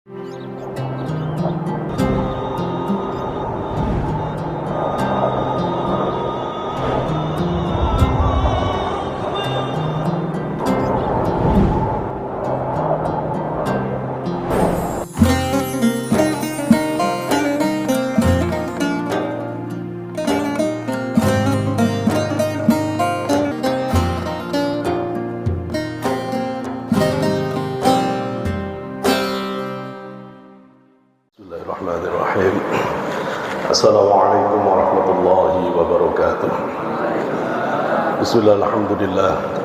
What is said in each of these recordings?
Bismillahirrahmanirrahim. Assalamualaikum warahmatullahi wabarakatuh. Bismillah,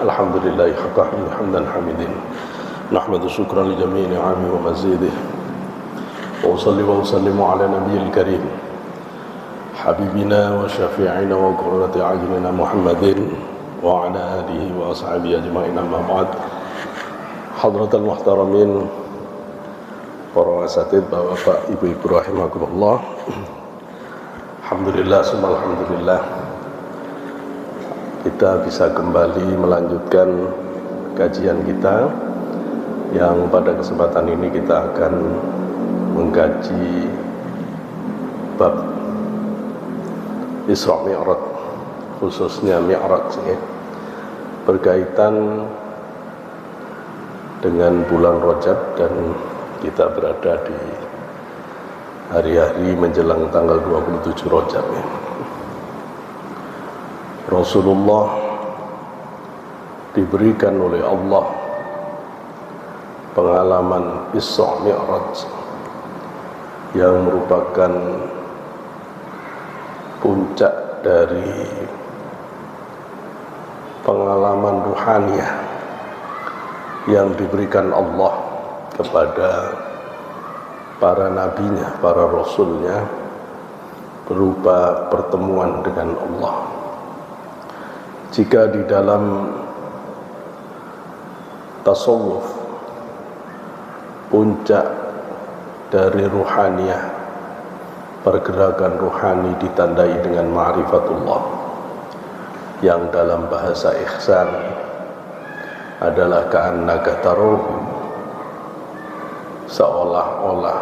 alhamdulillah haqqa hamdan hamidin. Nahmadu syukran li jami'i ni'ami wa mazidih. Wa usalli wa usallimu ala nabiyil karim. Habibina wa syafi'ina wa qurrati a'yunina Muhammadin wa ala alihi wa ashabihi ajma'in, amma ba'd. Hadratal muhtaramin, para asatid, bapak, ibu-ibu rahimakumullah. Alhamdulillah, summa alhamdulillah, kita bisa kembali melanjutkan kajian kita yang pada kesempatan ini kita akan mengkaji bab Isra Mi'raj, khususnya Mi'raj ya, berkaitan dengan bulan Rajab, dan kita berada di hari-hari menjelang tanggal 27 Rajab ya. Rasulullah diberikan oleh Allah pengalaman Isra Mi'raj yang merupakan puncak dari pengalaman ruhaniyah yang diberikan Allah kepada para nabinya, para rasulnya, berupa pertemuan dengan Allah. Jika di dalam tasawuf puncak dari ruhaniyah, pergerakan ruhani ditandai dengan ma'rifatullah, yang dalam bahasa ihsan adalah ka'annaka taruhu, seolah-olah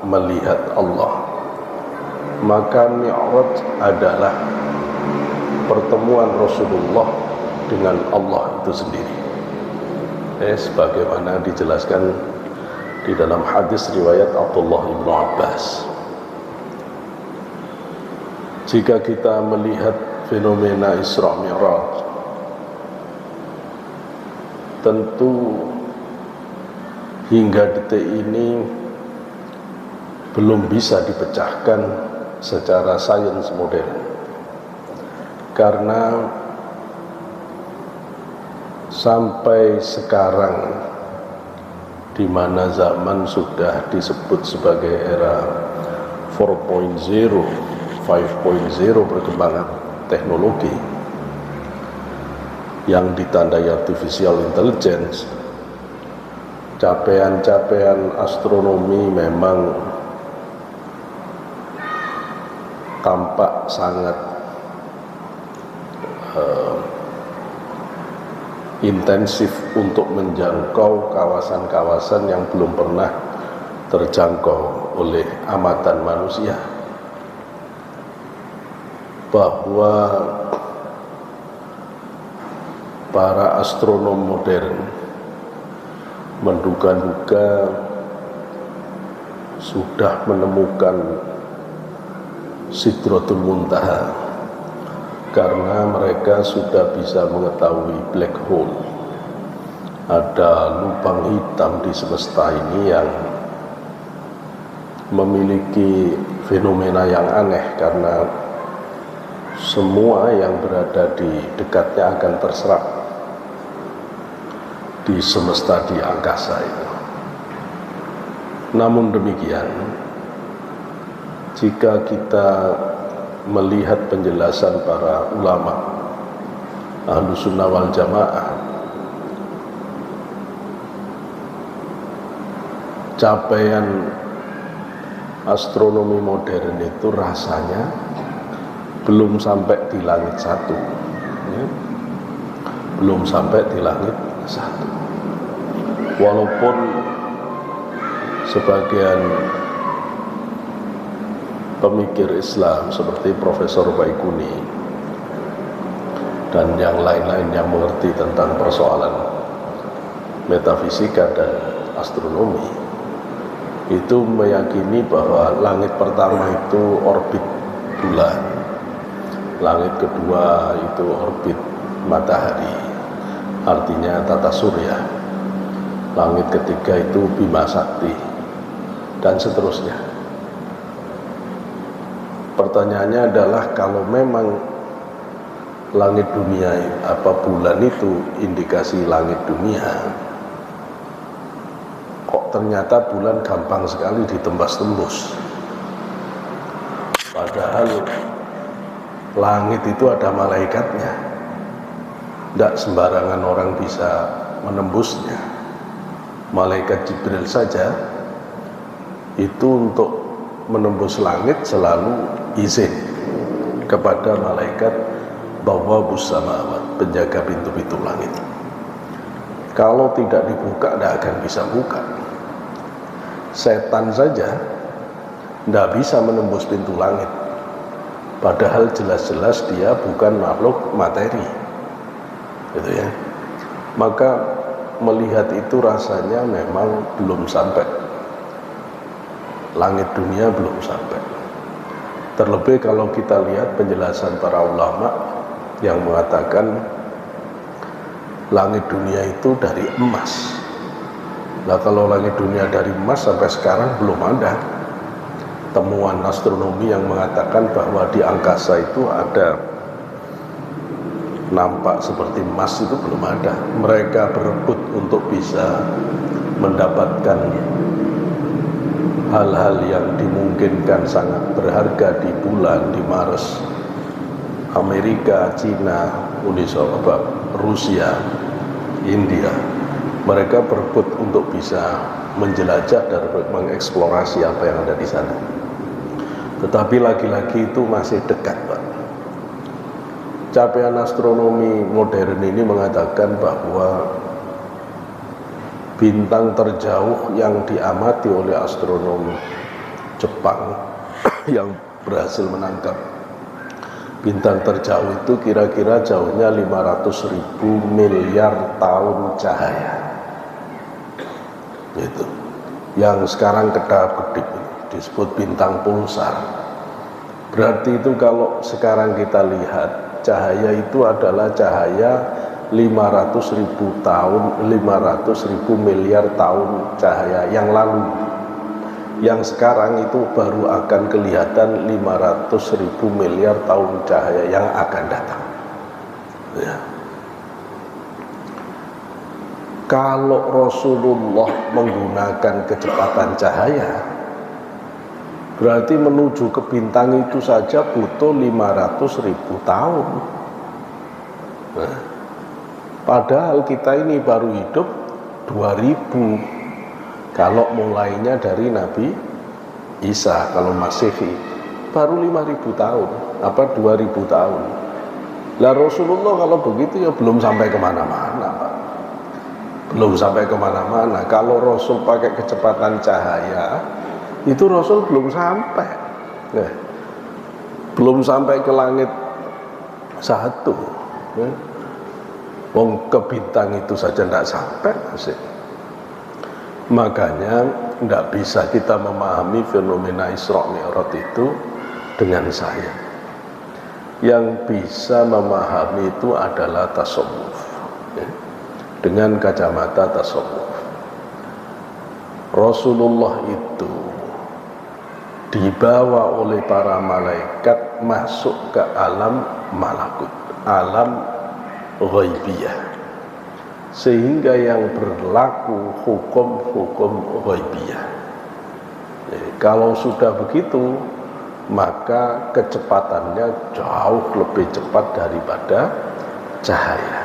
melihat Allah. Maka Mi'raj adalah pertemuan Rasulullah dengan Allah itu sendiri, sebagaimana dijelaskan di dalam hadis riwayat Abdullah bin Abbas. Jika kita melihat fenomena Isra Mi'raj, tentu hingga detik ini belum bisa dipecahkan secara sains modern, karena sampai sekarang, di mana zaman sudah disebut sebagai era 4.0, 5.0 perkembangan teknologi yang ditandai artificial intelligence, capaian-capaian astronomi memang tampak sangat intensif untuk menjangkau kawasan-kawasan yang belum pernah terjangkau oleh amatan manusia. Bahwa para astronom modern menduga-duga sudah menemukan Sidratul Muntaha, karena mereka sudah bisa mengetahui black hole, ada lubang hitam di semesta ini yang memiliki fenomena yang aneh, karena semua yang berada di dekatnya akan terserap di semesta, di angkasa itu. Namun demikian, jika kita melihat penjelasan para ulama Ahlus Sunnah wal Jamaah, capaian astronomi modern itu rasanya belum sampai di langit satu, ya. Belum sampai di langit satu. Walaupun sebagian pemikir Islam seperti Profesor Baikuni dan yang lain-lain yang mengerti tentang persoalan metafisika dan astronomi itu meyakini bahwa langit pertama itu orbit bulan, langit kedua itu orbit matahari, artinya tata surya, langit ketiga itu Bima Sakti, dan seterusnya. Pertanyaannya adalah, kalau memang langit dunia bulan itu indikasi langit dunia, kok ternyata bulan gampang sekali ditembas-tembus, padahal langit itu ada malaikatnya, tidak sembarangan orang bisa menembusnya. Malaikat Jibril saja itu untuk menembus langit selalu izin kepada malaikat bawwabus samawat, penjaga pintu-pintu langit. Kalau tidak dibuka, tidak akan bisa buka. Setan saja tidak bisa menembus pintu langit, padahal jelas-jelas dia bukan makhluk materi, gitu ya. Maka melihat itu rasanya memang belum sampai, langit dunia belum sampai. Terlebih kalau kita lihat penjelasan para ulama yang mengatakan langit dunia itu dari emas. Nah, kalau langit dunia dari emas sampai sekarang belum ada temuan astronomi yang mengatakan bahwa di angkasa itu ada nampak seperti emas, itu belum ada. Mereka berebut untuk bisa mendapatkan hal-hal yang dimungkinkan sangat berharga di bulan, di Mars, Amerika, Cina, Uni Soviet, Rusia, India. Mereka berebut untuk bisa menjelajah dan mengeksplorasi apa yang ada di sana. Tetapi lagi-lagi itu masih dekat, Pak. Capaian astronomi modern ini mengatakan bahwa bintang terjauh yang diamati oleh astronom Jepang yang berhasil menangkap bintang terjauh itu kira-kira jauhnya 500.000 miliar tahun cahaya. Itu yang sekarang kedap-kedip disebut bintang pulsar. Berarti itu kalau sekarang kita lihat, cahaya itu adalah cahaya 500.000 tahun, 500.000 miliar tahun cahaya yang lalu. Yang sekarang itu baru akan kelihatan 500.000 miliar tahun cahaya yang akan datang, ya. Kalau Rasulullah menggunakan kecepatan cahaya, berarti menuju ke bintang itu saja butuh 500.000 tahun. Nah, padahal kita ini baru hidup 2000. Kalau mulainya dari Nabi Isa, kalau Masehi baru 5.000 tahun, 2000 tahun. Lah Rasulullah kalau begitu ya belum sampai kemana-mana, Pak. Belum sampai kemana-mana. Kalau Rasul pakai kecepatan cahaya, itu Rasul belum sampai. Belum sampai ke langit satu. Wong ke bintang itu saja tidak sampai masih. Makanya tidak bisa kita memahami fenomena Isra Mi'raj itu dengan saya. Yang bisa memahami itu adalah tasawuf, dengan kacamata tasawuf. Rasulullah itu dibawa oleh para malaikat masuk ke alam malakut, alam ghaibiyah, sehingga yang berlaku hukum-hukum ghaibiyah. Kalau sudah begitu, maka kecepatannya jauh lebih cepat daripada cahaya.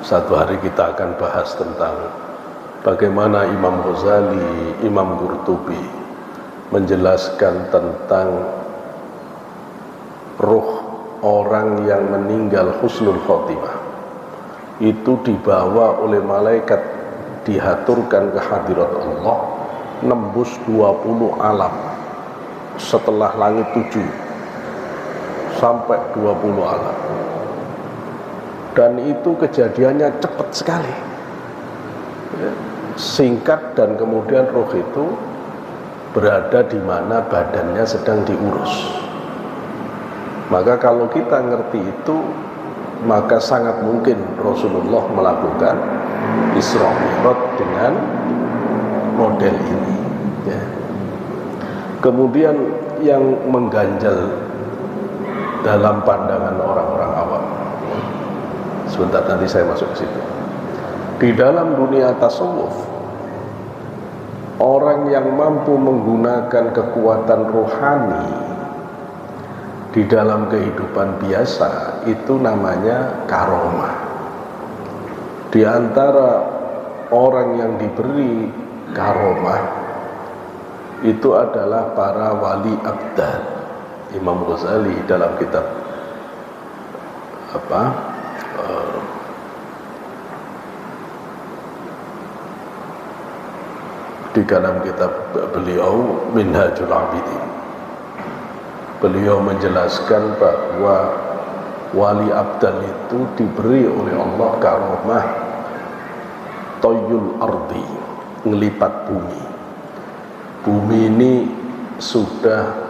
Satu hari kita akan bahas tentang bagaimana Imam Ghazali, Imam Qurtubi menjelaskan tentang ruh orang yang meninggal husnul khotimah itu dibawa oleh malaikat dihaturkan ke hadirat Allah nembus 20 alam setelah langit 7 sampai 20 alam, dan itu kejadiannya cepat sekali, singkat, dan kemudian roh itu berada di mana badannya sedang diurus. Maka kalau kita ngerti itu, maka sangat mungkin Rasulullah melakukan Isra Mi'raj dengan model ini, ya. Kemudian yang mengganjal dalam pandangan orang-orang awam, sebentar nanti saya masuk ke situ. Di dalam dunia tasawuf, orang yang mampu menggunakan kekuatan rohani di dalam kehidupan biasa itu namanya karomah. Di antara orang yang diberi karomah itu adalah para wali abdal. Imam Ghazali dalam kitab di dalam kitab beliau Minhajul Abidin, beliau menjelaskan bahwa wali abdal itu diberi oleh Allah karomah toyul ardi, ngelipat bumi. Bumi ini sudah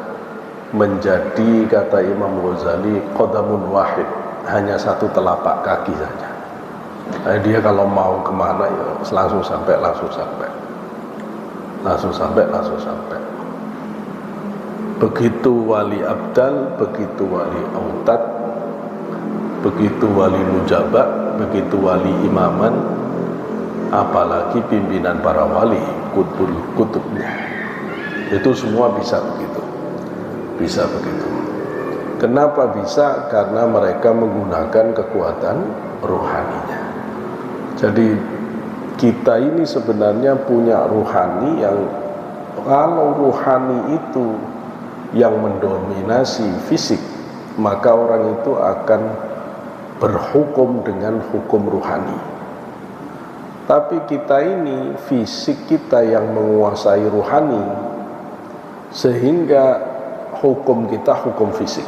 menjadi, kata Imam Ghazali, qadamun wahid, hanya satu telapak kaki saja. Nah, dia kalau mau kemana ya langsung sampai. Begitu wali abdal, begitu wali autad, begitu wali nujaba, begitu wali imaman, apalagi pimpinan para wali, kutubnya, itu semua bisa begitu. Kenapa bisa? Karena mereka menggunakan kekuatan rohaninya. Jadi kita ini sebenarnya punya rohani yang, kalau rohani itu yang mendominasi fisik, maka orang itu akan berhukum dengan hukum rohani. Tapi kita ini fisik kita yang menguasai rohani, sehingga hukum kita hukum fisik,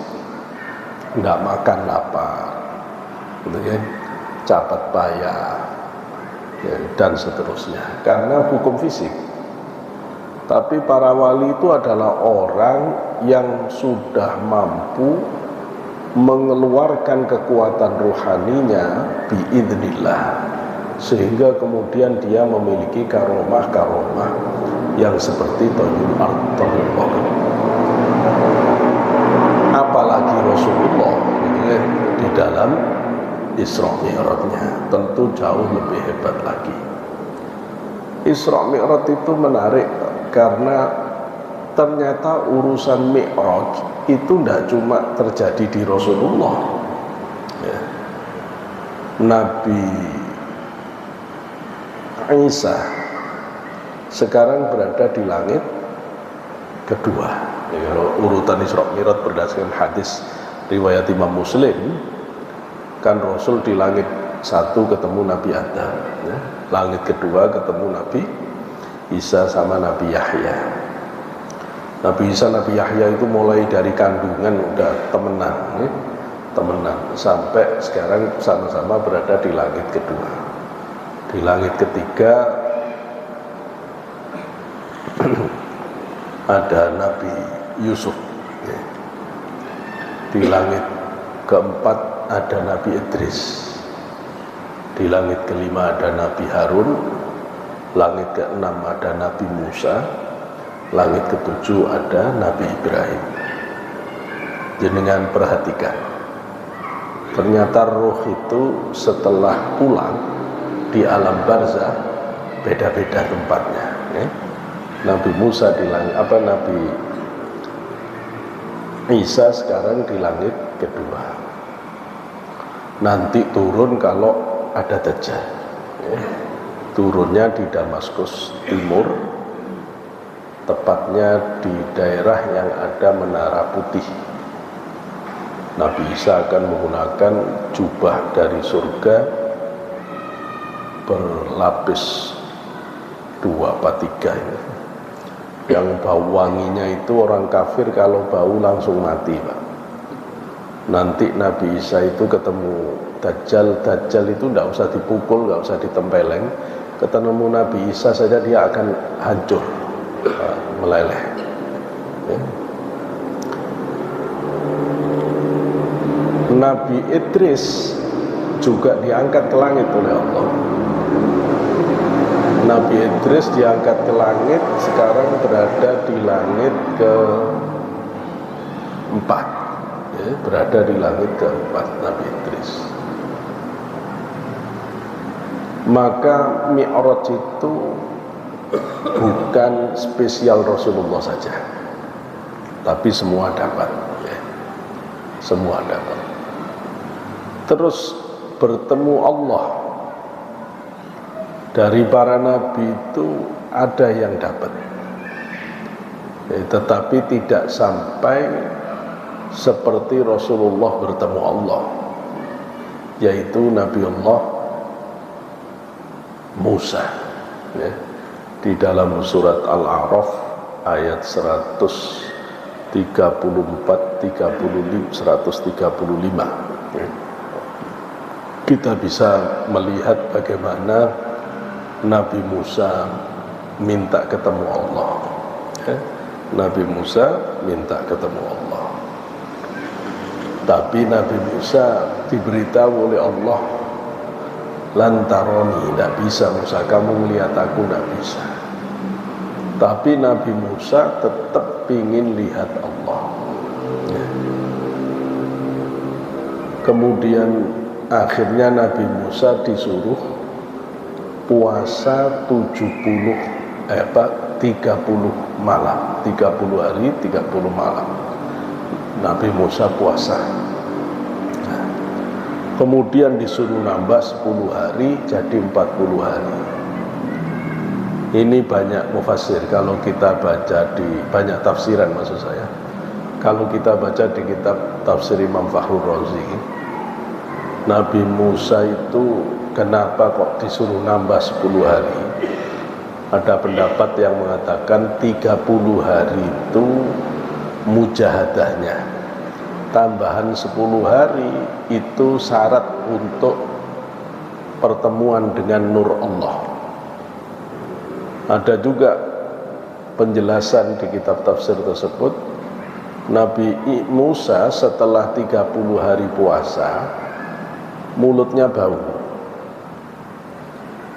nggak makan lapar, gitu kan, capat bayar, ya, dan seterusnya, karena hukum fisik. Tapi para wali itu adalah orang yang sudah mampu mengeluarkan kekuatan rohaninya biidznillah, sehingga kemudian dia memiliki karomah-karomah yang seperti toyul ard. Apalagi Rasulullah di dalam Isra Mi'rajnya tentu jauh lebih hebat lagi. Isra Mi'raj itu menarik karena ternyata urusan Mi'raj itu tidak cuma terjadi di Rasulullah, ya. Nabi Isa sekarang berada di langit kedua. Ya, kalau urutan Isra Mi'raj berdasarkan hadis riwayat Imam Muslim, kan Rasul di langit 1 ketemu Nabi Adam, ya. Langit kedua ketemu Nabi Isa sama Nabi Yahya. Nabi Isa, Nabi Yahya itu mulai dari kandungan udah temenan, ya. Temenan sampai sekarang sama-sama berada di langit kedua. Di langit ketiga ada Nabi Yusuf, ya. Di langit keempat ada Nabi Idris, di langit kelima ada Nabi Harun, langit keenam ada Nabi Musa, langit ketujuh ada Nabi Ibrahim. Jenengan perhatikan, ternyata roh itu setelah pulang di alam barzah beda-beda tempatnya, ya. Nabi Musa di langit Nabi Isa sekarang di langit kedua. Nanti turun kalau ada Dajjal, ya. Turunnya di Damaskus Timur, tepatnya di daerah yang ada menara putih. Nabi Isa akan menggunakan jubah dari surga berlapis 2 apa 3 ini. Yang bau wanginya itu orang kafir kalau bau langsung mati, Pak. Nanti Nabi Isa itu ketemu Dajjal itu tidak usah dipukul, tidak usah ditempeleng. Ketemu Nabi Isa saja dia akan hancur, meleleh. Ya. Nabi Idris juga diangkat ke langit oleh Allah. Nabi Idris diangkat ke langit, sekarang berada di langit ke-4, ya, berada di langit ke-4 Nabi Idris. Maka Mi'raj itu bukan spesial Rasulullah saja, tapi semua dapat, ya. Semua dapat. Terus bertemu Allah. Dari para nabi itu ada yang dapat, ya, tetapi tidak sampai seperti Rasulullah bertemu Allah, yaitu Nabi Allah Musa, ya. Di dalam surat Al-A'raf ayat 134, 135, ya. Kita bisa melihat bagaimana Nabi Musa minta ketemu Allah, ya. Nabi Musa minta ketemu Allah, tapi Nabi Musa diberitahu oleh Allah, lantaroni, tidak bisa Musa, kamu melihat aku tidak bisa. Tapi Nabi Musa tetap ingin lihat Allah, ya. Kemudian akhirnya Nabi Musa disuruh puasa 30 malam, 30 hari 30 malam. Nabi Musa puasa. Nah, kemudian disuruh nambah 10 hari jadi 40 hari. Ini banyak mufassir, kalau kita baca di banyak tafsiran, maksud saya, kalau kita baca di kitab tafsir Imam Fakhrur Razi, Nabi Musa itu kenapa kok disuruh nambah 10 hari? Ada pendapat yang mengatakan 30 hari itu mujahadahnya, tambahan 10 hari itu syarat untuk pertemuan dengan nur Allah. Ada juga penjelasan di kitab tafsir tersebut, Nabi Musa setelah 30 hari puasa mulutnya bau.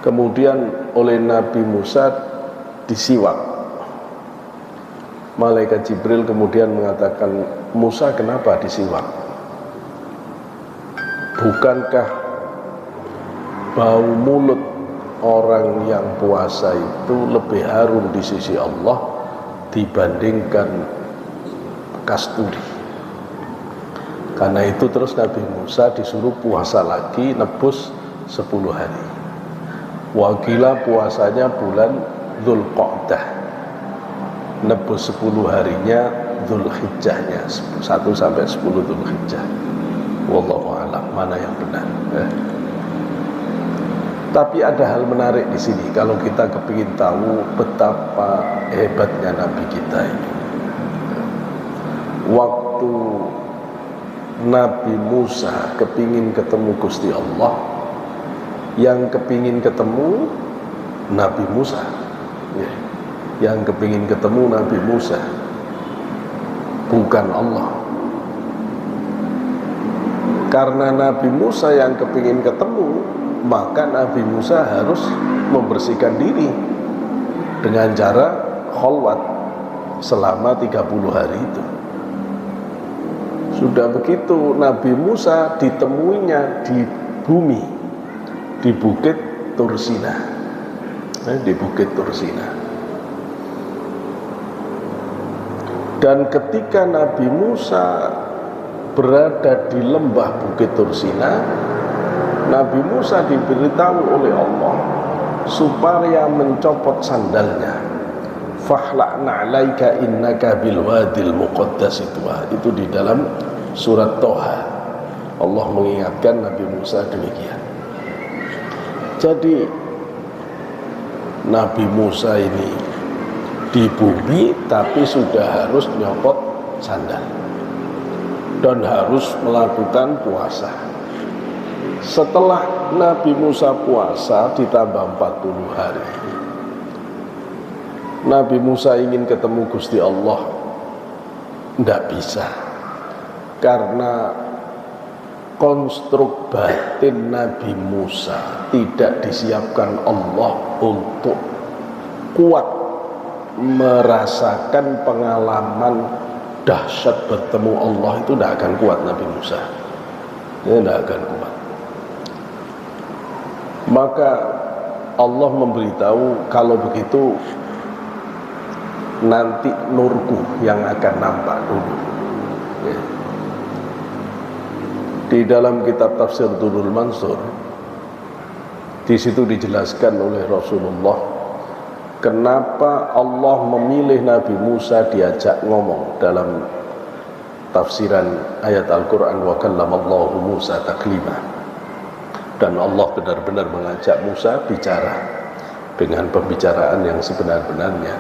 Kemudian oleh Nabi Musa disiwak. Malaikat Jibril kemudian mengatakan, Musa kenapa disiwak? Bukankah bau mulut orang yang puasa itu lebih harum di sisi Allah dibandingkan kasturi? Karena itu terus Nabi Musa disuruh puasa lagi, nebus 10 hari. Wakila puasanya bulan Dzulqa'dah, nebus 10 harinya Dzulhijjahnya, 1 sampai 10 Dzulhijjah. Wallahu a'lam mana yang benar. Tapi ada hal menarik di sini kalau kita kepingin tahu betapa hebatnya Nabi kita ini. Waktu Nabi Musa kepingin ketemu Gusti Allah, yang kepingin ketemu Nabi Musa, ya. Yang kepingin ketemu Nabi Musa, bukan Allah. Karena Nabi Musa yang kepingin ketemu, maka Nabi Musa harus membersihkan diri dengan cara khalwat selama 30 hari itu. Sudah begitu Nabi Musa ditemuinya di bumi, di Bukit Tursina, di Bukit Tursina. Dan ketika Nabi Musa berada di lembah Bukit Tursina, Nabi Musa diberitahu oleh Allah supaya mencopot sandalnya. Fahla'na 'alaika innaka bil wadil muqaddas, itu di dalam surat Toha. Allah mengingatkan Nabi Musa demikian. Jadi Nabi Musa ini di bumi tapi sudah harus nyopot sandal dan harus melakukan puasa. Setelah Nabi Musa puasa ditambah 40 hari, Nabi Musa ingin ketemu Gusti Allah, tidak bisa, karena konstruk batin Nabi Musa tidak disiapkan Allah untuk kuat merasakan pengalaman dahsyat bertemu Allah. Itu tidak akan kuat Nabi Musa, tidak akan kuat. Maka Allah memberitahu, kalau begitu nanti nurku yang akan nampak dulu. Di dalam kitab tafsir Durrul Mansur, di situ dijelaskan oleh Rasulullah kenapa Allah memilih Nabi Musa diajak ngomong dalam tafsiran ayat Al-Quran, wa kallamallahu Musa taklima. Dan Allah benar-benar mengajak Musa bicara dengan pembicaraan yang sebenar-benarnya.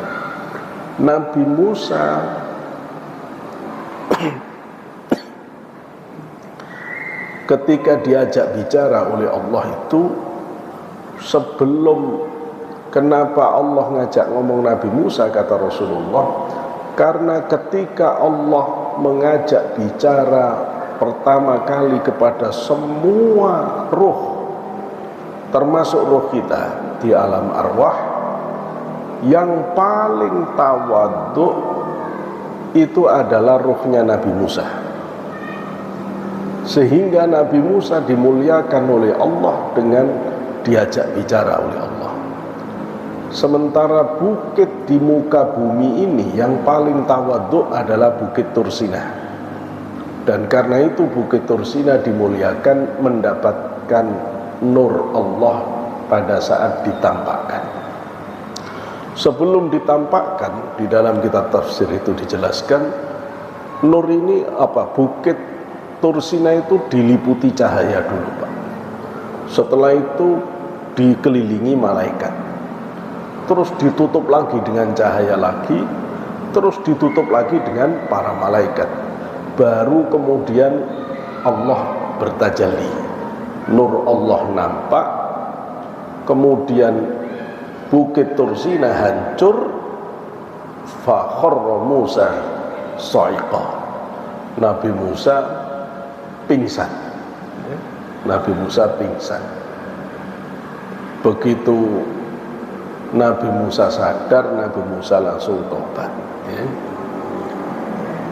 Nabi Musa ketika diajak bicara oleh Allah itu, sebelum, kenapa Allah ngajak ngomong Nabi Musa, kata Rasulullah, karena ketika Allah mengajak bicara pertama kali kepada semua ruh, termasuk ruh kita di alam arwah, yang paling tawadhu itu adalah ruhnya Nabi Musa. Sehingga Nabi Musa dimuliakan oleh Allah dengan diajak bicara oleh Allah. Sementara bukit di muka bumi ini yang paling tawadhu adalah Bukit Tursina. Dan karena itu Bukit Tursina dimuliakan, mendapatkan nur Allah pada saat ditampakkan. Sebelum ditampakkan, di dalam kitab tafsir itu dijelaskan, nur ini apa? Bukit Tursina itu diliputi cahaya dulu, Pak. Setelah itu dikelilingi malaikat, terus ditutup lagi dengan cahaya lagi, terus ditutup lagi dengan para malaikat. Baru kemudian Allah bertajalli, nur Allah nampak. Kemudian Bukit Tursina hancur, fa kharra Musa sa'iqa. Nabi Musa pingsan. Nabi Musa pingsan. Begitu Nabi Musa sadar, Nabi Musa langsung tobat.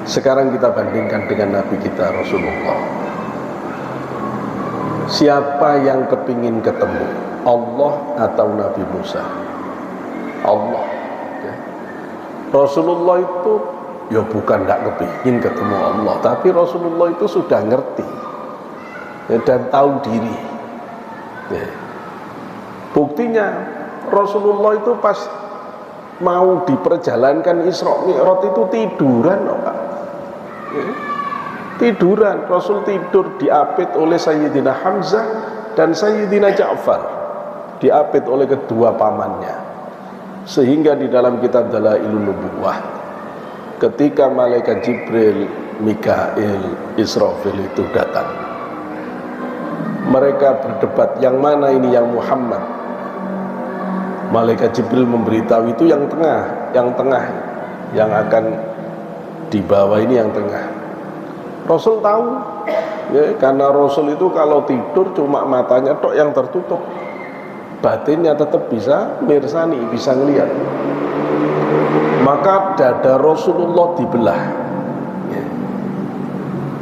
Sekarang kita bandingkan dengan Nabi kita Rasulullah. Siapa yang kepingin ketemu, Allah atau Nabi Musa? Allah. Rasulullah itu ya bukan tidak kepingin ketemu Allah, tapi Rasulullah itu sudah ngerti dan tahu diri. Buktinya Rasulullah itu pas mau diperjalankan Isra Mi'raj itu tiduran, Pak. Tiduran. Rasul tidur diapit oleh Sayyidina Hamzah dan Sayyidina Ja'far, diapit oleh kedua pamannya. Sehingga di dalam kitab Dalailun Nubuwah, ketika malaikat Jibril, Mikail, Israfil itu datang, mereka berdebat, yang mana ini yang Muhammad? Malaikat Jibril memberitahu itu yang tengah, yang akan dibawa ini yang tengah. Rasul tahu, ya, karena Rasul itu kalau tidur cuma matanya tok yang tertutup, batinnya tetap bisa mirsani, bisa ngelihat. Maka dada Rasulullah dibelah.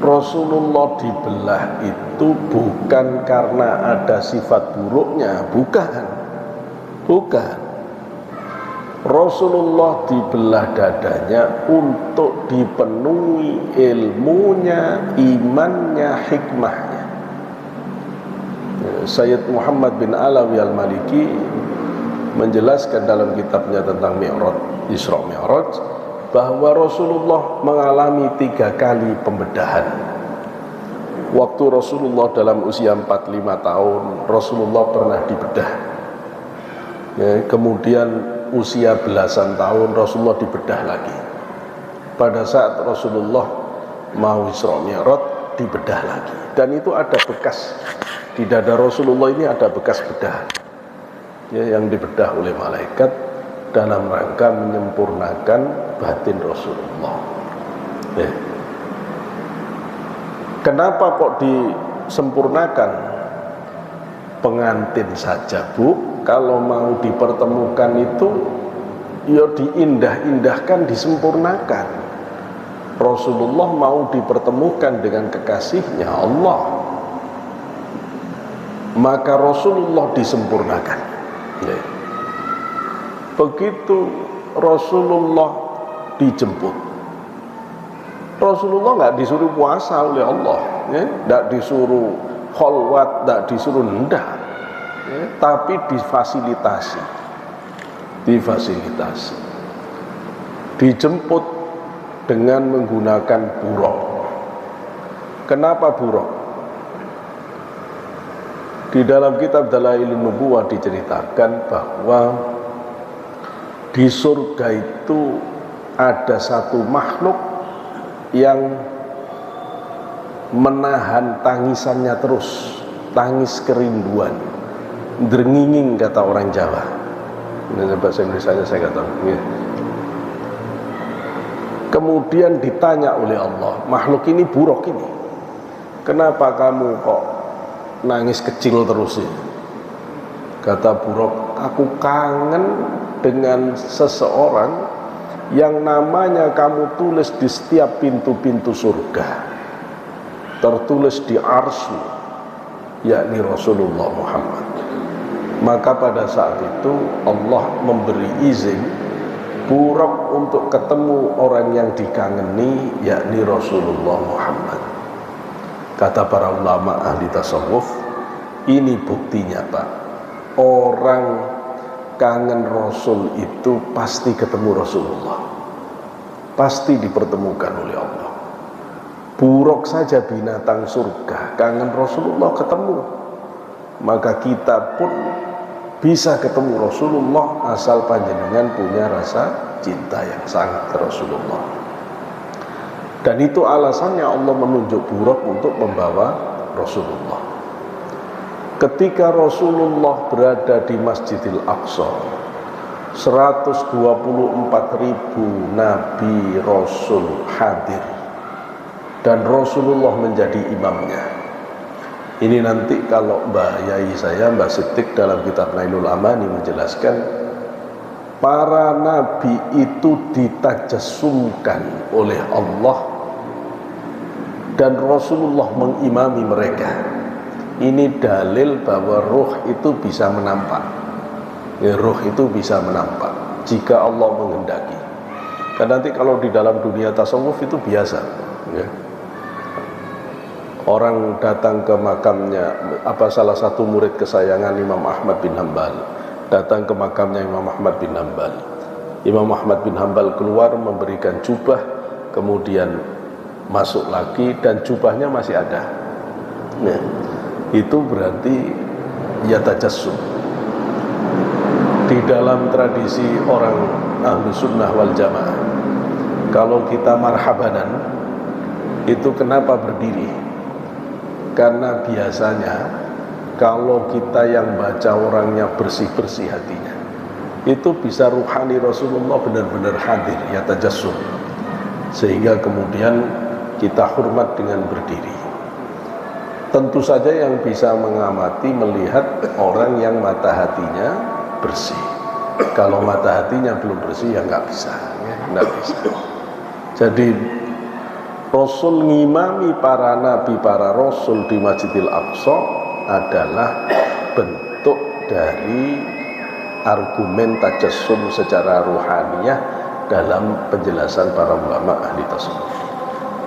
Rasulullah dibelah itu bukan karena ada sifat buruknya, bukan. Rasulullah dibelah dadanya untuk dipenuhi ilmunya, imannya, hikmahnya. Sayyid Muhammad bin Alawi Al-Maliki menjelaskan dalam kitabnya tentang Mi'raj, Isra Mi'raj, bahwa Rasulullah mengalami 3 kali pembedahan. Waktu Rasulullah dalam usia 45 tahun, Rasulullah pernah dibedah. Ya, kemudian usia belasan tahun Rasulullah dibedah lagi. Pada saat Rasulullah mau Isra Mi'raj dibedah lagi. Dan itu ada bekas di dada Rasulullah, ini ada bekas bedah ya, yang dibedah oleh malaikat dalam rangka menyempurnakan batin Rasulullah. Ya. Kenapa kok disempurnakan? Pengantin saja, Bu, kalau mau dipertemukan itu ya diindah-indahkan, disempurnakan. Rasulullah mau dipertemukan dengan kekasihnya Allah, maka Rasulullah disempurnakan ya. Begitu Rasulullah dijemput, Rasulullah nggak disuruh puasa oleh Allah ya, nggak disuruh kholwat, nggak disuruh ndak ya, tapi difasilitasi, dijemput dengan menggunakan buraq. Kenapa buraq? Di dalam kitab Dalailun Nubuwah diceritakan bahwa di surga itu ada satu makhluk yang menahan tangisannya terus, tangis kerinduan, drenginging kata orang Jawa. Ini bahasa Indonesia saya nggak tahu ya. Kemudian ditanya oleh Allah, makhluk ini buraq ini, kenapa kamu kok nangis kecil terus ya? Kata buraq, aku kangen dengan seseorang yang namanya kamu tulis di setiap pintu-pintu surga, tertulis di arsy, yakni Rasulullah Muhammad. Maka pada saat itu Allah memberi izin buraq untuk ketemu orang yang dikangeni, yakni Rasulullah Muhammad. Kata para ulama ahli tasawuf, ini buktinya Pak, orang kangen Rasul itu pasti ketemu Rasulullah, pasti dipertemukan oleh Allah. Buraq saja binatang surga kangen Rasulullah ketemu, maka kita pun bisa ketemu Rasulullah asal panjenengan punya rasa cinta yang sangat ke Rasulullah. Dan itu alasannya Allah menunjuk buraq untuk membawa Rasulullah. Ketika Rasulullah berada di Masjidil Aqsa, 124.000 Nabi Rasul hadir, dan Rasulullah menjadi imamnya. Ini nanti kalau Mbak Yai saya, Mbak Siddiq dalam kitab Nailul Amani menjelaskan, para nabi itu ditajassumkan oleh Allah dan Rasulullah mengimami mereka. Ini dalil bahwa ruh itu bisa menampak ya, ruh itu bisa menampak jika Allah menghendaki. Dan nanti kalau di dalam dunia tasawuf itu biasa ya, orang datang ke makamnya, salah satu murid kesayangan Imam Ahmad bin Hanbal datang ke makamnya Imam Ahmad bin Hanbal. Imam Ahmad bin Hanbal keluar memberikan jubah, kemudian masuk lagi dan jubahnya masih ada ya. Itu berarti ya tajassum. Di dalam tradisi orang ahlu sunnah wal jamaah, kalau kita marhabanan itu kenapa berdiri? Karena biasanya kalau kita yang baca orangnya bersih-bersih hatinya, itu bisa ruhani Rasulullah benar-benar hadir ya tajassum, sehingga kemudian kita hormat dengan berdiri. Tentu saja yang bisa mengamati melihat orang yang mata hatinya bersih. Kalau mata hatinya belum bersih ya nggak bisa ya, nggak bisa. Jadi Rasul ngimami para nabi, para rasul di Masjidil Aqsa adalah bentuk dari argumen tajassum secara ruhaniyah dalam penjelasan para ulama ahli tasawuf.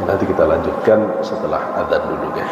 Nanti kita lanjutkan setelah adzan dulu ya.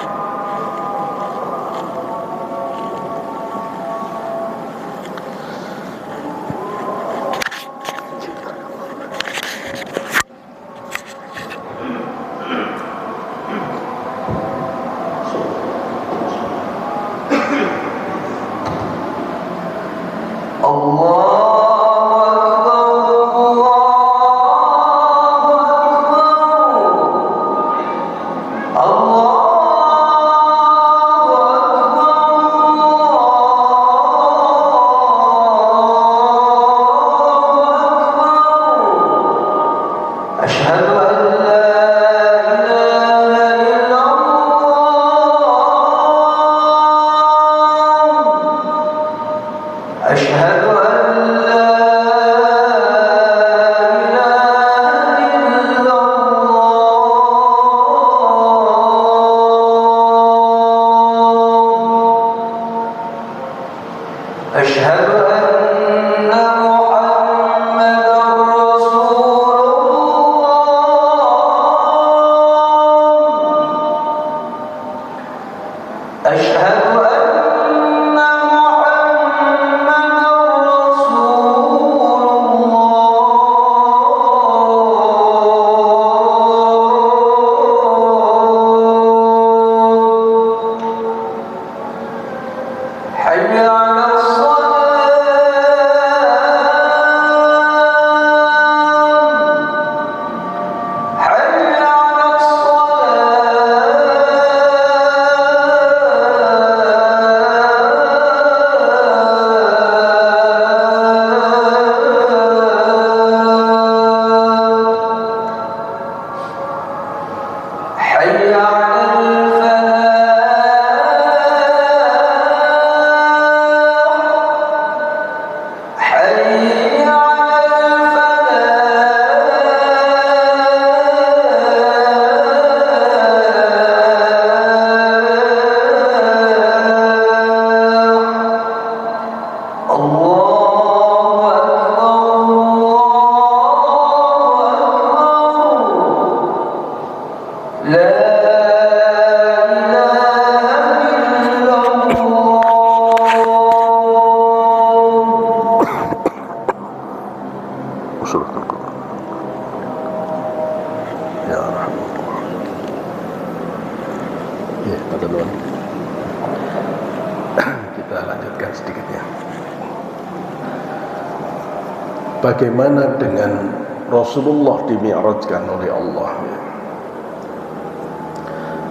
Bagaimana dengan Rasulullah dimi'rajkan oleh Allah?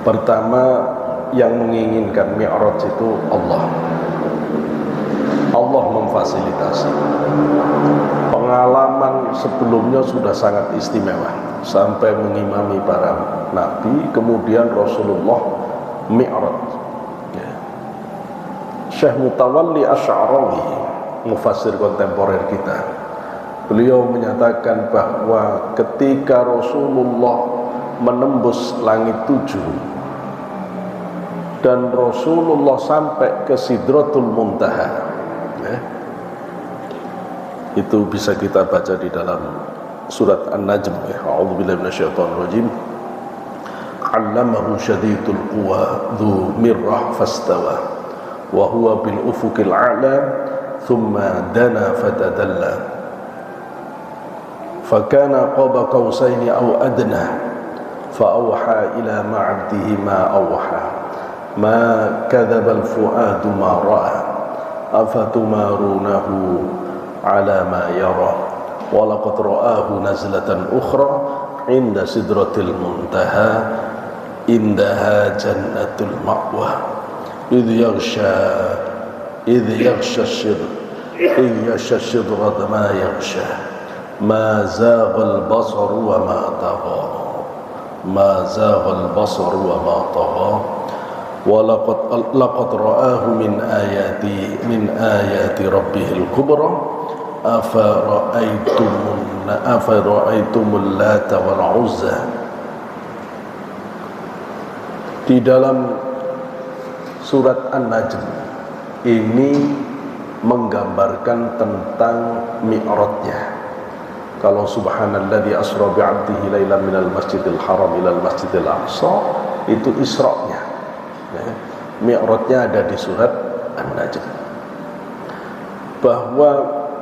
Pertama, yang menginginkan mi'raj itu Allah. Allah memfasilitasi. Pengalaman sebelumnya sudah sangat istimewa, sampai mengimami para nabi, kemudian Rasulullah mi'raj. Syekh Mutawalli Asy'arawi, mufassir kontemporer kita, beliau menyatakan bahwa ketika Rasulullah menembus langit 7 dan Rasulullah sampai ke Sidratul Muntaha, itu bisa kita baca di dalam surat An-Najm, a'udzubillahi minasyaitonirrajim. 'Allamahu syadidul quwa dzu mirrah fastawa wa huwa bil ufuqil a'la thumma dana fatadalla fakana qaba qausaini aw adna fa auha ila ma'abdihi ma auha ma kadzaba al fuadu ma ra'a afatumarunahu ala ma yara wa laqad ra'ahu nazlatan ukhra inda sidratil muntaha indaha jannatul ma'wa idh yaghsha sidrat ma yaghsha ma zaghal basar wa ma tagha ma zaghal basar wa ma tagha wa laqad ra'ahu min ayati rabbihil kubra afa ra'aytumul lata wal uzza. Di dalam surat An-Najm ini menggambarkan tentang mi'rajnya. Kalau subhanalladzi asra bi'abdihi lailan minal masjidil haram ilal masjidil aqsa, itu Isra-nya. Mi'rajnya ada di surat An-Najm. Bahwa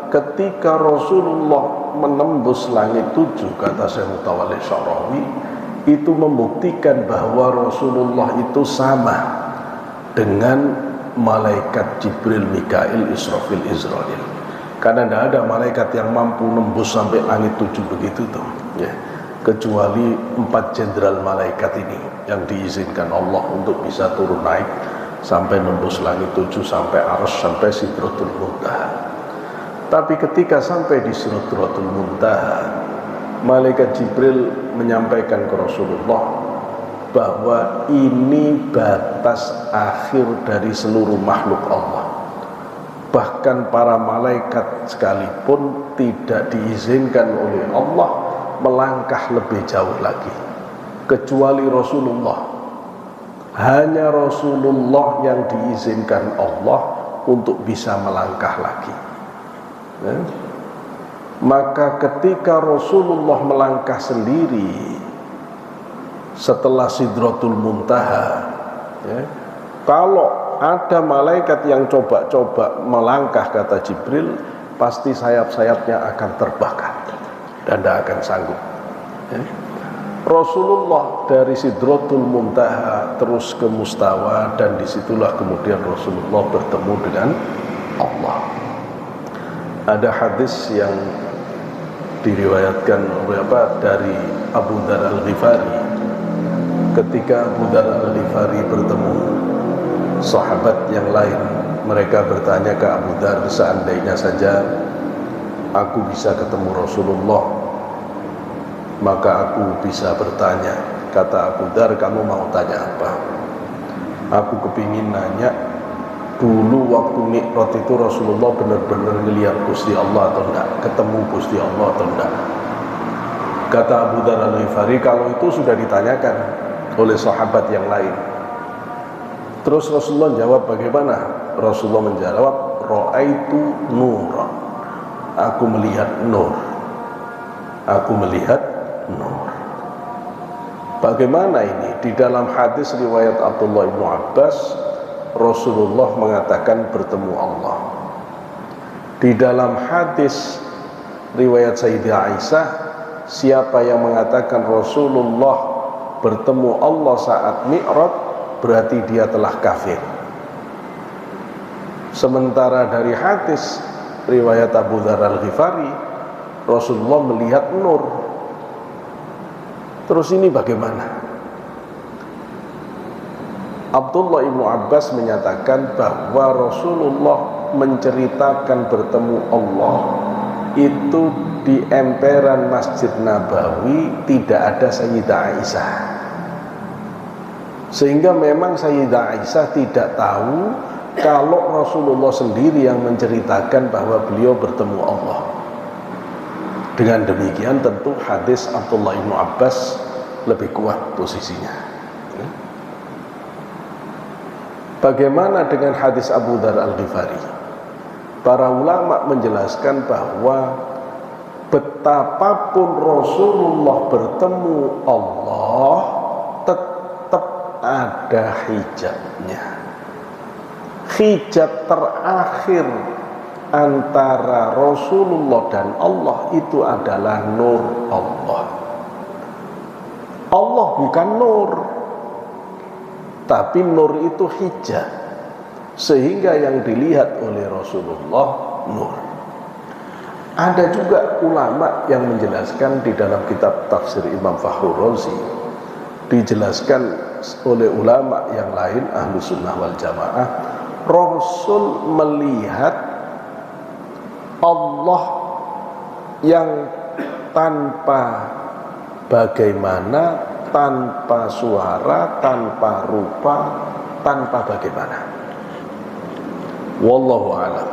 ketika Rasulullah menembus langit 7, kata Syekh Mutawalli Asy'arawi, itu membuktikan bahwa Rasulullah itu sama dengan malaikat Jibril, Mikail, Israfil, Israil. Karena tidak ada malaikat yang mampu nembus sampai langit 7 begitu tuh, ya. Kecuali 4 jenderal malaikat ini yang diizinkan Allah untuk bisa turun naik sampai nembus langit 7, sampai Arsy, sampai Sidratul Muntaha. Tapi ketika sampai di Sidratul Muntaha, malaikat Jibril menyampaikan ke Rasulullah bahwa ini batas akhir dari seluruh makhluk Allah. Bahkan para malaikat sekalipun tidak diizinkan oleh Allah melangkah lebih jauh lagi kecuali Rasulullah. Hanya Rasulullah yang diizinkan Allah untuk bisa melangkah lagi, ya. Maka ketika Rasulullah melangkah sendiri setelah Sidratul Muntaha, ya, kalau ada malaikat yang coba-coba melangkah, kata Jibril, pasti sayap-sayapnya akan terbakar dan tidak akan sanggup, ya. Rasulullah dari Sidratul Muntaha terus ke Mustawa, dan disitulah kemudian Rasulullah bertemu dengan Allah. Ada hadis yang diriwayatkan dari Abu Dzar Al-Ghifari. Ketika Abu Dzar Al-Ghifari bertemu sahabat yang lain, mereka bertanya ke Abu Dzar, seandainya saja aku bisa ketemu Rasulullah, maka aku bisa bertanya. Kata Abu Dzar, kamu mau tanya apa? Aku kepingin nanya, dulu waktu Mi'raj itu Rasulullah benar-benar ngelihat Gusti Allah atau enggak, ketemu Gusti Allah atau enggak. Kata Abu Dzar Al-Ghifari, kalau itu sudah ditanyakan oleh sahabat yang lain. Terus Rasulullah jawab bagaimana? Rasulullah menjawab, ra'aitu nuran, aku melihat nur. Aku melihat nur. Bagaimana ini? Di dalam hadis riwayat Abdullah bin Abbas, Rasulullah mengatakan bertemu Allah. Di dalam hadis riwayat Sayyidah Aisyah, siapa yang mengatakan Rasulullah bertemu Allah saat Mi'raj, berarti dia telah kafir. Sementara dari hadis riwayat Abu Dzar Al-Ghifari, Rasulullah melihat nur. Terus ini bagaimana? Abdullah ibnu Abbas menyatakan bahwa Rasulullah menceritakan bertemu Allah itu di emperan Masjid Nabawi tidak ada Sayyidah Aisyah, sehingga memang Sayyidah Aisyah tidak tahu kalau Rasulullah sendiri yang menceritakan bahwa beliau bertemu Allah. Dengan demikian tentu hadis Abdullah ibnu Abbas lebih kuat posisinya. Bagaimana dengan hadis Abu Dzar Al-Ghifari? Para ulama menjelaskan bahwa betapapun Rasulullah bertemu Allah, tetap ada hijabnya. Hijab terakhir antara Rasulullah dan Allah itu adalah nur Allah. Allah bukan nur, tapi nur itu hijab, sehingga yang dilihat oleh Rasulullah nur. Ada juga ulama yang menjelaskan di dalam kitab tafsir Imam Fakhrur Razi, dijelaskan oleh ulama yang lain ahlu sunnah wal jamaah, Rasul melihat Allah yang tanpa bagaimana, tanpa suara, tanpa rupa, tanpa bagaimana. Wallahu a'lam.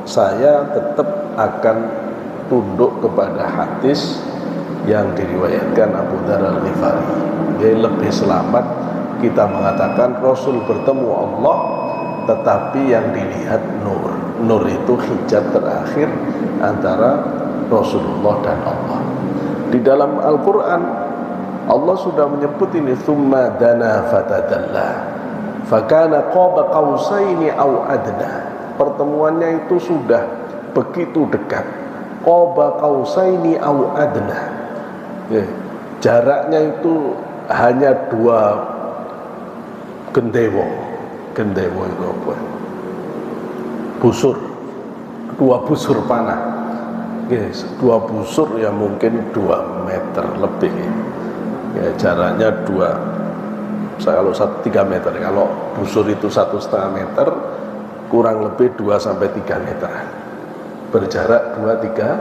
Saya tetap akan tunduk kepada hadis yang diriwayatkan Abu Dzar Al-Ghifari. Dia lebih selamat kita mengatakan Rasul bertemu Allah, tetapi yang dilihat nur. Nur itu hijab terakhir antara Rasulullah dan Allah. Di dalam Al-Quran Allah sudah menyebut ini, tsumma dana fatadalla fakana qaba qausaini au adna. Pertemuannya itu sudah begitu dekat, qaba qausaini au adna, ya, jaraknya itu hanya 2 gendewo. Gendewo itu apa? Busur. 2 busur panah. Yes, 2 busur ya mungkin 2 meter lebih. Ya, jaraknya 3 meter. Kalau busur itu 1,5 meter, kurang lebih 2 sampai 3 meter. Berjarak 2-3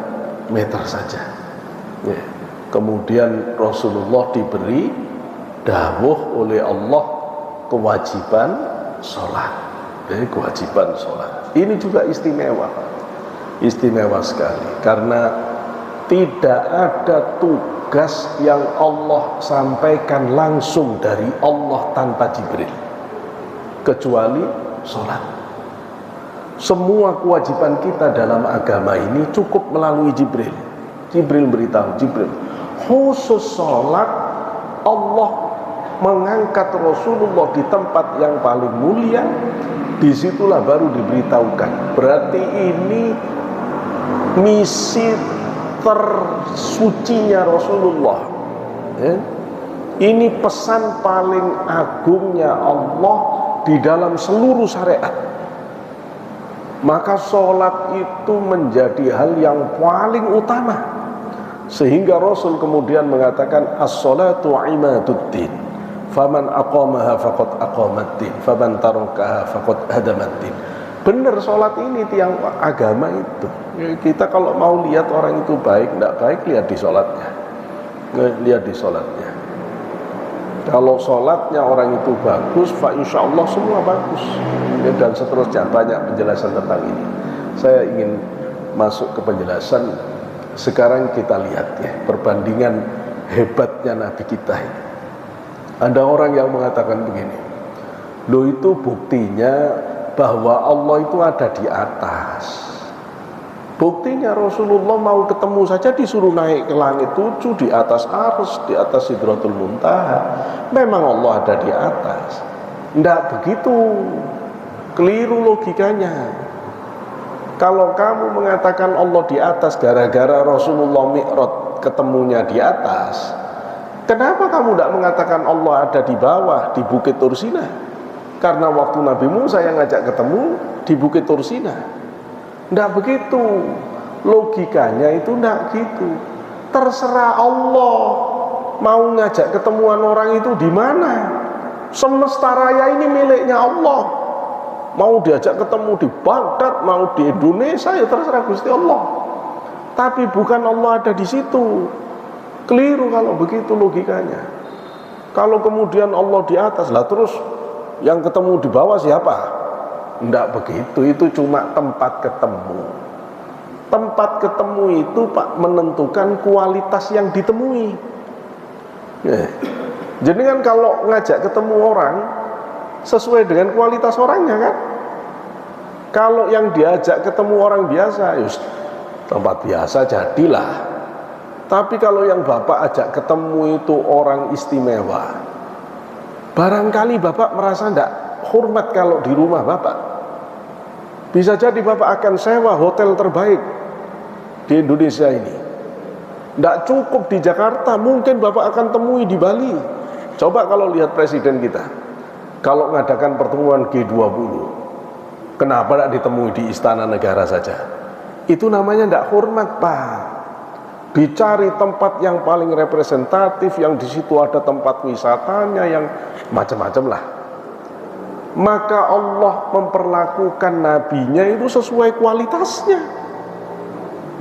meter saja. Ya. Kemudian Rasulullah diberi dawuh oleh Allah kewajiban sholat. Jadi kewajiban sholat. Ini juga istimewa, istimewa sekali, karena tidak ada tugas yang Allah sampaikan langsung dari Allah tanpa Jibril, kecuali sholat. Semua kewajiban kita dalam agama ini cukup melalui Jibril. Jibril beritahu, Jibril khusus sholat, Allah mengangkat Rasulullah di tempat yang paling mulia. Disitulah baru diberitahukan. Berarti ini misi tersucinya Rasulullah, ya? Ini pesan paling agungnya Allah di dalam seluruh syariat. Maka sholat itu menjadi hal yang paling utama, sehingga Rasul kemudian mengatakan as-sholatu imaduddin, faman aqamaha faqad aqamaddin, faman tarakaha faqad hadamaddin. Benar, sholat ini tiang agama itu. Kita kalau mau lihat orang itu baik, tidak baik, lihat di sholatnya. Lihat di sholatnya. Kalau sholatnya orang itu bagus, fa insya Allah semua bagus. Dan seterusnya, banyak penjelasan tentang ini. Saya ingin masuk ke penjelasan. Sekarang kita lihat ya, perbandingan hebatnya Nabi kita ini. Ada orang yang mengatakan begini, loh itu buktinya bahwa Allah itu ada di atas. Buktinya Rasulullah mau ketemu saja disuruh naik ke langit 7, di atas Arsy, di atas Sidratul Muntaha. Memang Allah ada di atas. Tidak begitu, keliru logikanya. Kalau kamu mengatakan Allah di atas gara-gara Rasulullah Mi'raj ketemunya di atas, kenapa kamu tidak mengatakan Allah ada di bawah, di Bukit Tursina? Karena waktu Nabi Musa yang ngajak ketemu di Bukit Tursina. Tidak begitu, logikanya itu tidak gitu. Terserah Allah mau ngajak ketemuan orang itu di mana. Semesta raya ini miliknya Allah. Mau diajak ketemu di Baghdad, mau di Indonesia, ya terserah Gusti Allah. Tapi bukan Allah ada di situ. Keliru kalau begitu logikanya. Kalau kemudian Allah di atas, lah terus yang ketemu di bawah siapa? Tidak begitu, itu cuma tempat ketemu. Tempat ketemu itu Pak menentukan kualitas yang ditemui. Jadi kan kalau ngajak ketemu orang sesuai dengan kualitas orangnya kan. Kalau yang diajak ketemu orang biasa, yus, tempat biasa jadilah. Tapi kalau yang Bapak ajak ketemu itu orang istimewa, barangkali Bapak merasa tidak hormat kalau di rumah Bapak. Bisa jadi Bapak akan sewa hotel terbaik di Indonesia ini. Tidak cukup di Jakarta, mungkin Bapak akan temui di Bali. Coba kalau lihat presiden kita, kalau mengadakan pertemuan G20, kenapa tidak ditemui di Istana Negara saja? Itu namanya tidak hormat, Pak. Dicari tempat yang paling representatif, yang di situ ada tempat wisatanya, yang macam-macam lah. Maka Allah memperlakukan nabinya itu sesuai kualitasnya.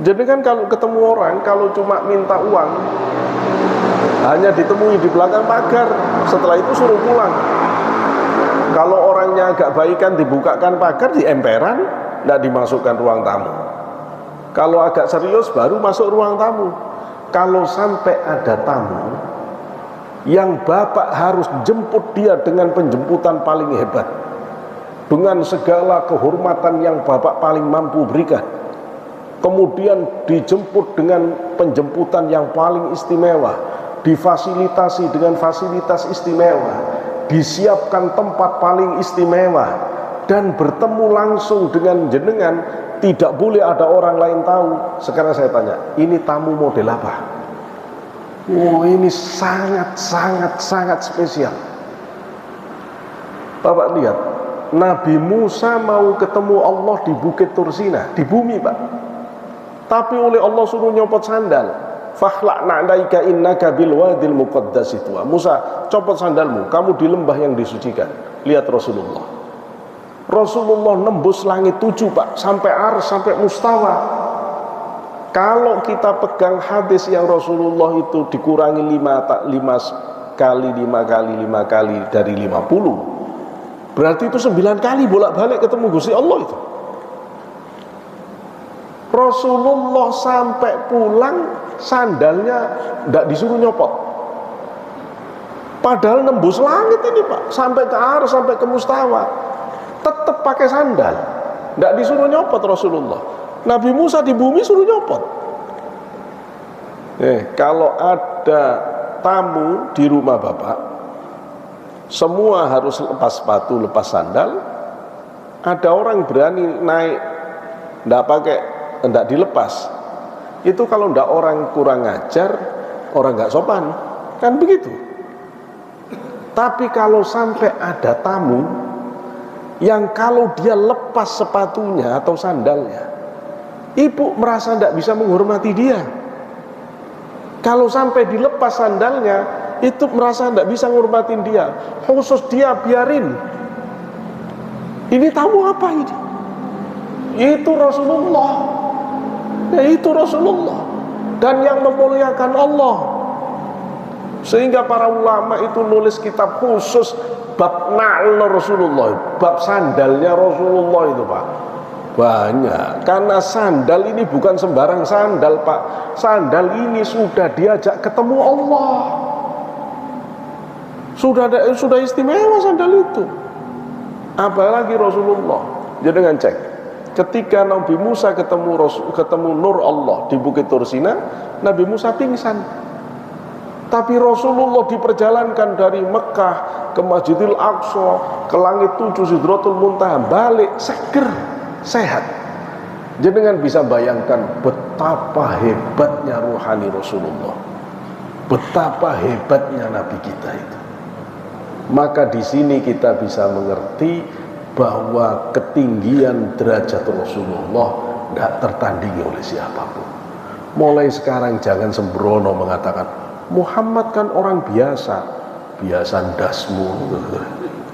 Jadi kan kalau ketemu orang, kalau cuma minta uang, hanya ditemui di belakang pagar, setelah itu suruh pulang. Kalau orangnya agak baikan, dibukakan pagar, di emperan, tidak dimasukkan ruang tamu. Kalau agak serius baru masuk ruang tamu. Kalau sampai ada tamu yang Bapak harus jemput dia dengan penjemputan paling hebat, dengan segala kehormatan yang Bapak paling mampu berikan, kemudian dijemput dengan penjemputan yang paling istimewa, difasilitasi dengan fasilitas istimewa, disiapkan tempat paling istimewa, dan bertemu langsung dengan jenengan, tidak boleh ada orang lain tahu. Sekarang saya tanya, ini tamu model apa? Oh, ini sangat spesial. Bapak lihat, Nabi Musa mau ketemu Allah di Bukit Tursina, di bumi Pak. Tapi oleh Allah suruh nyopot sandal. Fakhlaq na'laika innaka bil wadil muqaddas itu. Musa, copot sandalmu, kamu di lembah yang disucikan. Lihat Rasulullah. Rasulullah nembus langit 7 Pak, sampai ars, sampai mustawa. Kalau kita pegang hadis yang Rasulullah itu dikurangi 5 kali dari 50, berarti itu 9 kali bolak-balik ketemu Gusti Allah itu. Rasulullah sampai pulang sandalnya tidak disuruh nyopot. Padahal nembus langit ini Pak, sampai ke ars, sampai ke mustawa, tetap pakai sandal, tidak disuruh nyopot Rasulullah. Nabi Musa di bumi suruh nyopot. Kalau ada tamu di rumah Bapak, semua harus lepas sepatu, lepas sandal. Ada orang berani naik tidak dilepas. Itu kalau tidak orang kurang ajar, orang nggak sopan, kan begitu. Tapi kalau sampai ada tamu yang kalau dia lepas sepatunya atau sandalnya, ibu merasa tidak bisa menghormati dia. Kalau sampai dilepas sandalnya, itu merasa tidak bisa menghormatin dia. Khusus dia biarin. Ini tamu apa ini? Itu Rasulullah. Itu Rasulullah. Dan yang memuliakan Allah. Sehingga para ulama itu nulis kitab khusus bab na'l Rasulullah, bab sandalnya Rasulullah itu Pak. Banyak, karena sandal ini bukan sembarang sandal Pak. Sandal ini sudah diajak ketemu Allah. Sudah istimewa sandal itu. Apalagi Rasulullah. Jadi dengan cek, ketika Nabi Musa ketemu Nur Allah di Bukit Tursina, Nabi Musa pingsan. Tapi Rasulullah diperjalankan dari Mekah ke Masjidil Aqsa, ke langit 7 Sidratul Muntaha, balik seger, sehat. Jenengan bisa bayangkan betapa hebatnya ruhani Rasulullah, betapa hebatnya Nabi kita itu. Maka di sini kita bisa mengerti bahwa ketinggian derajat Rasulullah tidak tertandingi oleh siapapun. Mulai sekarang jangan sembrono mengatakan Muhammad kan orang biasa, biasa dasmu.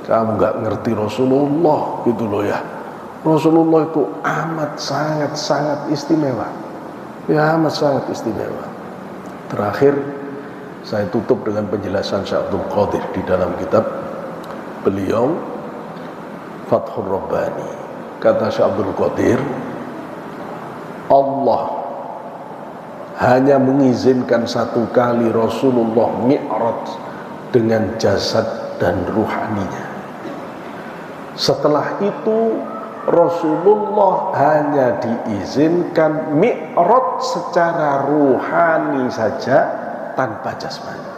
Kamu nggak ngerti Rasulullah gitu loh ya. Rasulullah itu amat sangat istimewa. Ya, amat sangat istimewa. Terakhir saya tutup dengan penjelasan Syekh Abdul Qadir di dalam kitab beliau Fathur Rabbani. Kata Syekh Abdul Qadir, Allah hanya mengizinkan satu kali Rasulullah mi'raj dengan jasad dan ruhaninya. Setelah itu Rasulullah hanya diizinkan mi'raj secara ruhani saja tanpa jasmani.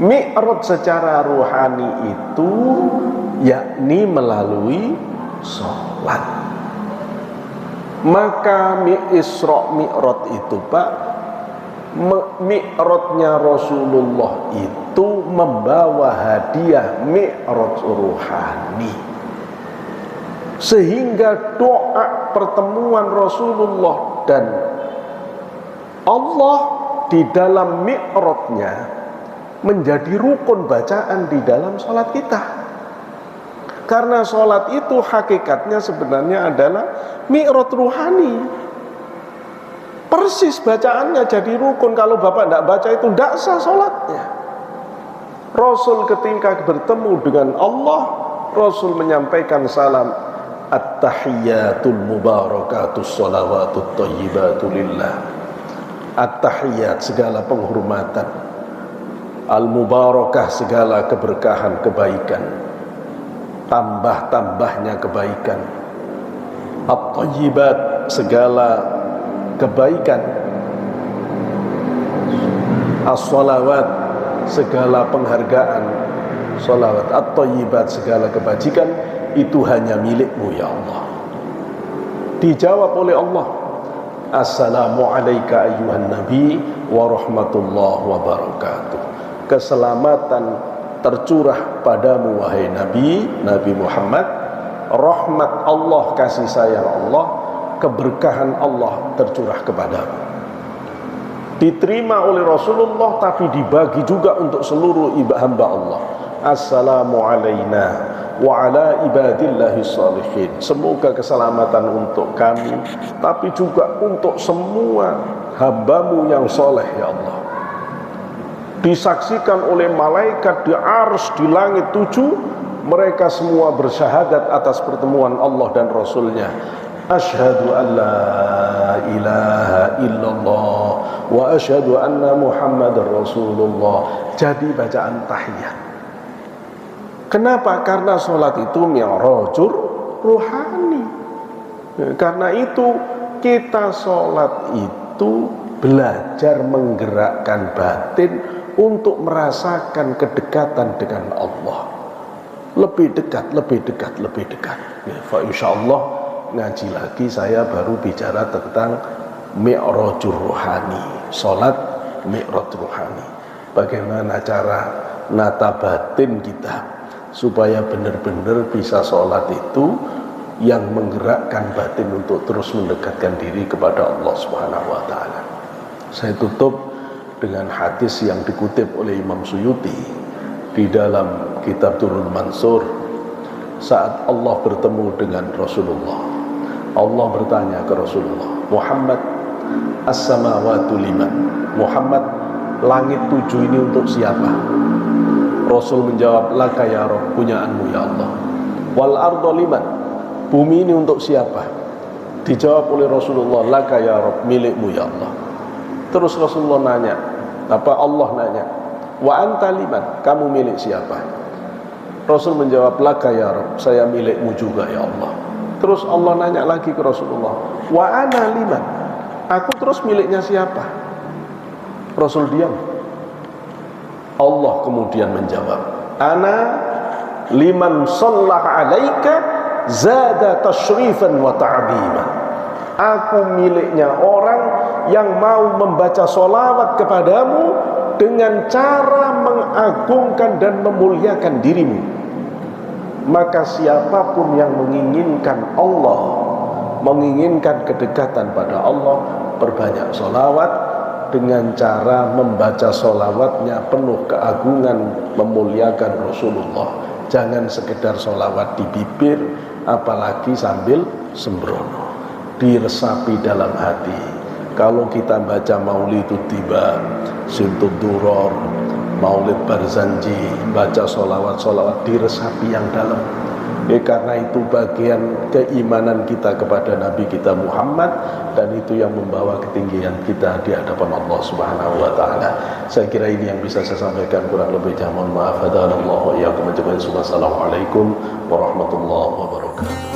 Mi'raj secara ruhani itu yakni melalui sholat. Maka Isra Mi'raj itu Pak, mi'rajnya Rasulullah itu membawa hadiah mi'raj ruhani. Sehingga doa pertemuan Rasulullah dan Allah di dalam mi'rajnya menjadi rukun bacaan di dalam sholat kita. Karena sholat itu hakikatnya sebenarnya adalah mi'raj ruhani. Persis bacaannya jadi rukun. Kalau Bapak tidak baca itu tidak sah sholatnya. Rasul ketika bertemu dengan Allah, Rasul menyampaikan salam, at-tahiyyatul mubarakatus sholawatut thayyibatu lillah. At-tahiyyat segala penghormatan, al-mubarakah segala keberkahan, kebaikan, tambah-tambahnya kebaikan, at-thayyibat segala kebaikan, as-sholawat segala penghargaan, sholawat, at-thayyibat segala kebajikan, itu hanya milikmu ya Allah. Dijawab oleh Allah, assalamu alayka ayyuhan nabi wa rahmatullahi wa barakatuh. Keselamatan tercurah padamu wahai Nabi Muhammad, rahmat Allah, kasih sayang Allah, keberkahan Allah tercurah kepadamu. Diterima oleh Rasulullah tapi dibagi juga untuk seluruh hamba Allah. Assalamu alaina wa ala ibadillahi shalihin. Semoga keselamatan untuk kami, tapi juga untuk semua hambamu yang soleh ya Allah. Disaksikan oleh malaikat di arsy di langit 7, mereka semua bersyahadat atas pertemuan Allah dan Rasulnya. Asyhadu an la ilaha illallah wa asyhadu anna Muhammadar Rasulullah. Jadi bacaan tahiyat. Kenapa? Karena sholat itu mi'rajur ruhani. Karena itu kita sholat itu belajar menggerakkan batin untuk merasakan kedekatan dengan Allah. Lebih dekat, lebih dekat, lebih dekat. Ya, insyaallah ngaji lagi saya baru bicara tentang mi'rajur ruhani, sholat mi'raj ruhani. Bagaimana cara nata batin kita supaya benar-benar bisa sholat itu yang menggerakkan batin untuk terus mendekatkan diri kepada Allah Subhanahu wa taala. Saya tutup dengan hadis yang dikutip oleh Imam Suyuti di dalam kitab Durrul Mansur. Saat Allah bertemu dengan Rasulullah, Allah bertanya ke Rasulullah, Muhammad, as-samawatu liman? Muhammad, langit 7 ini untuk siapa? Rasul menjawab, laka ya Rabb, punyaanmu ya Allah. Wal ardo liman? Bumi ini untuk siapa? Dijawab oleh Rasulullah, laka ya Rabb, milikmu ya Allah. Terus Rasulullah nanya, Allah nanya, wa anta liman? Kamu milik siapa? Rasul menjawab, laka ya Rabb, saya milikmu juga ya Allah. Terus Allah nanya lagi ke Rasulullah, wa ana liman? Aku terus miliknya siapa? Rasul diam. Allah kemudian menjawab, ana liman sallah alaika zada tashrifan wa ta'zima. Aku miliknya orang yang mau membaca sholawat kepadamu dengan cara mengagungkan dan memuliakan dirimu. Maka siapapun yang menginginkan Allah, menginginkan kedekatan pada Allah, perbanyak sholawat dengan cara membaca sholawatnya penuh keagungan, memuliakan Rasulullah. Jangan sekedar sholawat di bibir, apalagi sambil sembrono, diresapi dalam hati. Kalau kita baca Maulidut Tiba, Simtud Duror, Maulid Barzanji, baca sholawat-sholawat, diresapi yang dalam. Karena itu bagian keimanan kita kepada Nabi kita Muhammad, dan itu yang membawa ketinggian kita di hadapan Allah Subhanahu wa taala. Saya kira ini yang bisa saya sampaikan, kurang lebihnya mohon maaf. Assalamualaikum warahmatullahi wabarakatuh.